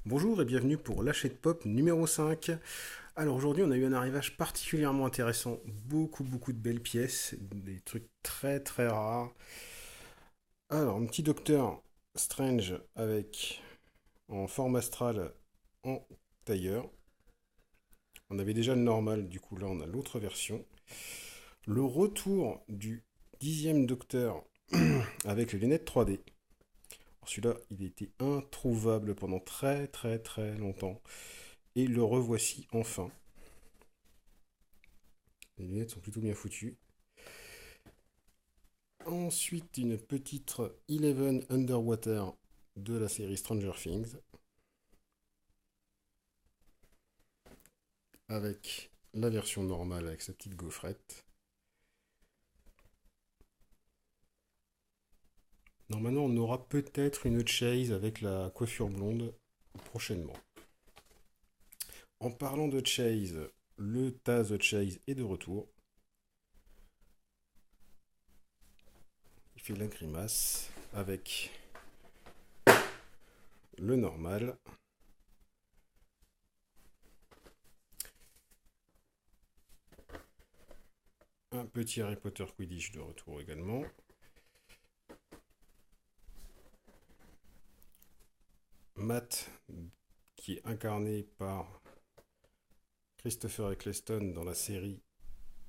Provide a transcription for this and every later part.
Bonjour et bienvenue pour Lâcher de Pop numéro 5. Alors aujourd'hui on a eu un arrivage particulièrement intéressant, beaucoup de belles pièces, des trucs très rares. Alors un petit docteur Strange avec en forme astrale en tailleur. On avait déjà le normal, du coup là on a l'autre version. Le retour du 10e docteur avec les lunettes 3D. Alors celui-là il était introuvable pendant très longtemps. Et le revoici enfin. Les lunettes sont plutôt bien foutues. Ensuite, une petite Eleven Underwater de la série Stranger Things. Avec la version normale avec sa petite gaufrette. Normalement, on aura peut-être une Chase avec la coiffure blonde prochainement. En parlant de Chase, le Taz Chase est de retour. Il fait la grimace avec le normal. Un petit Harry Potter Quidditch de retour également. Matt, qui est incarné par Christopher Eccleston dans la série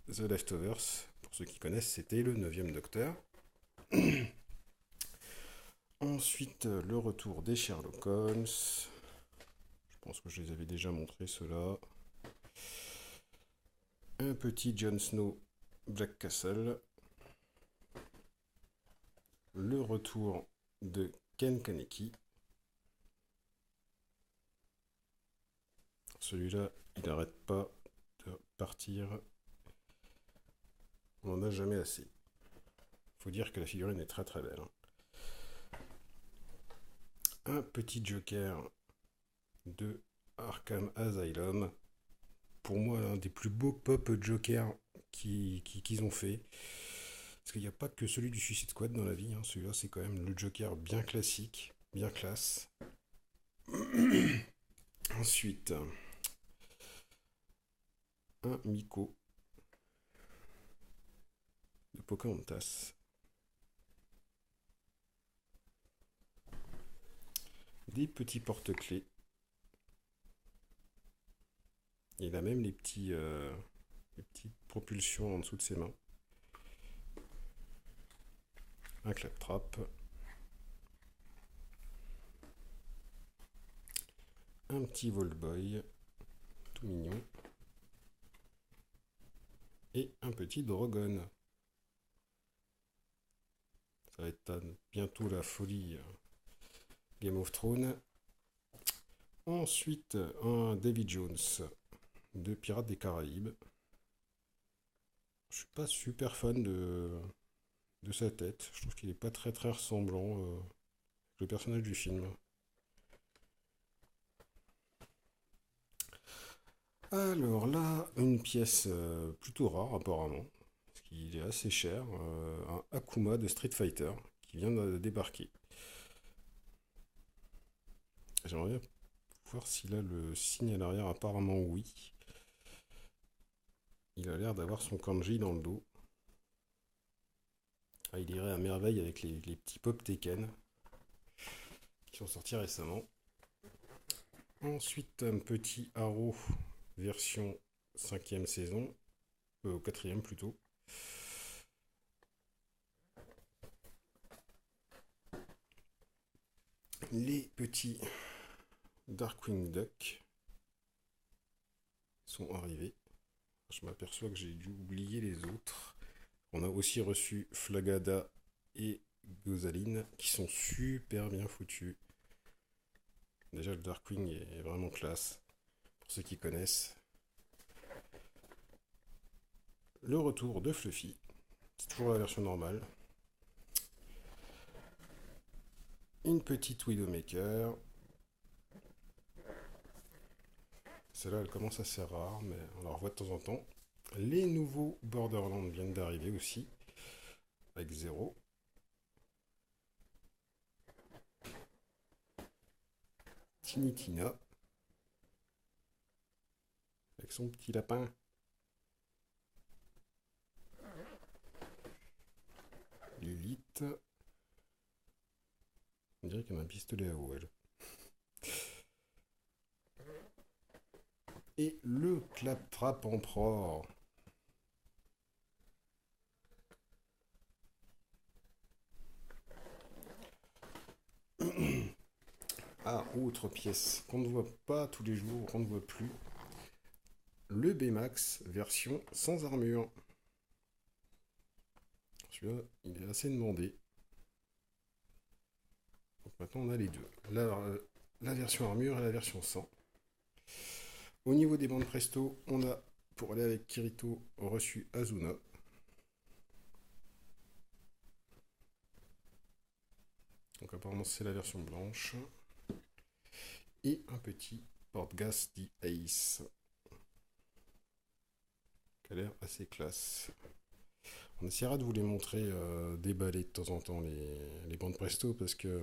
The Leftovers. Pour ceux qui connaissent, c'était le 9e docteur. Ensuite, le retour des Sherlock Holmes. Je pense que je les avais déjà montrés, ceux-là. Un petit Jon Snow Black Castle. Le retour de Ken Kaneki. Celui-là, il n'arrête pas de partir. On n'en a jamais assez. Faut dire que la figurine est très belle. Un petit Joker de Arkham Asylum. Pour moi, l'un des plus beaux pop Joker qu'ils ont fait. Parce qu'il n'y a pas que celui du Suicide Squad dans la vie. Celui-là, c'est quand même le Joker bien classique, bien classe. Ensuite, un Miko de Pocahontas. Des petits porte-clés. Il a même les petites propulsions en dessous de ses mains. Un claptrap. Un petit Volboy, tout mignon. Et un petit Drogon. Ça va être bientôt la folie Game of Thrones. Ensuite, un Davy Jones de Pirates des Caraïbes. Je suis pas super fan de sa tête. Je trouve qu'il est pas très ressemblant au personnage du film. Alors là, une pièce plutôt rare apparemment, parce qu'il est assez cher, un Akuma de Street Fighter qui vient de débarquer. J'aimerais bien voir s'il a le signe à l'arrière, apparemment oui. Il a l'air d'avoir son kanji dans le dos. Ah, il irait à merveille avec les petits pop Tekken qui sont sortis récemment. Ensuite, un petit Arrow version 5e saison, 4e plutôt. Les petits Darkwing Duck sont arrivés. Je m'aperçois que j'ai dû oublier les autres. On a aussi reçu Flagada et Gozaline qui sont super bien foutus. Déjà le Darkwing est vraiment classe, pour ceux qui connaissent. Le retour de Fluffy, c'est toujours la version normale. Une petite Widowmaker. Celle-là, elle commence assez rare, mais on la revoit de temps en temps. Les nouveaux Borderlands viennent d'arriver aussi, avec Zero. Tinitina, avec son petit lapin. Lilith. On dirait qu'elle a un pistolet à eau, elle. Et le claptrap empereur. Ah, autre pièce qu'on ne voit pas tous les jours, qu'on ne voit plus. Le Baymax version sans armure. Celui-là, il est assez demandé. Donc maintenant, on a les deux. La version armure et la version sans. Au niveau des bandes presto, on a, pour aller avec Kirito, reçu Azuna. Donc apparemment, c'est la version blanche. Et un petit porte-gas dit Ace. Qui a l'air assez classe. On essaiera de vous les montrer déballer de temps en temps les bandes presto parce que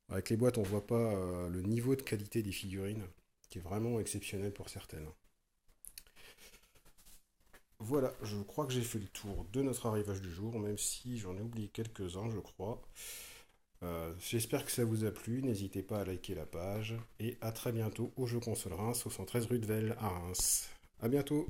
avec les boîtes on voit pas le niveau de qualité des figurines qui est vraiment exceptionnel pour certaines. Voilà, je crois que j'ai fait le tour de notre arrivage du jour, même si j'en ai oublié quelques-uns, je crois. J'espère que ça vous a plu, n'hésitez pas à liker la page, et à très bientôt au Jeu Console Reims, au 113 rue de Velle à Reims. A bientôt!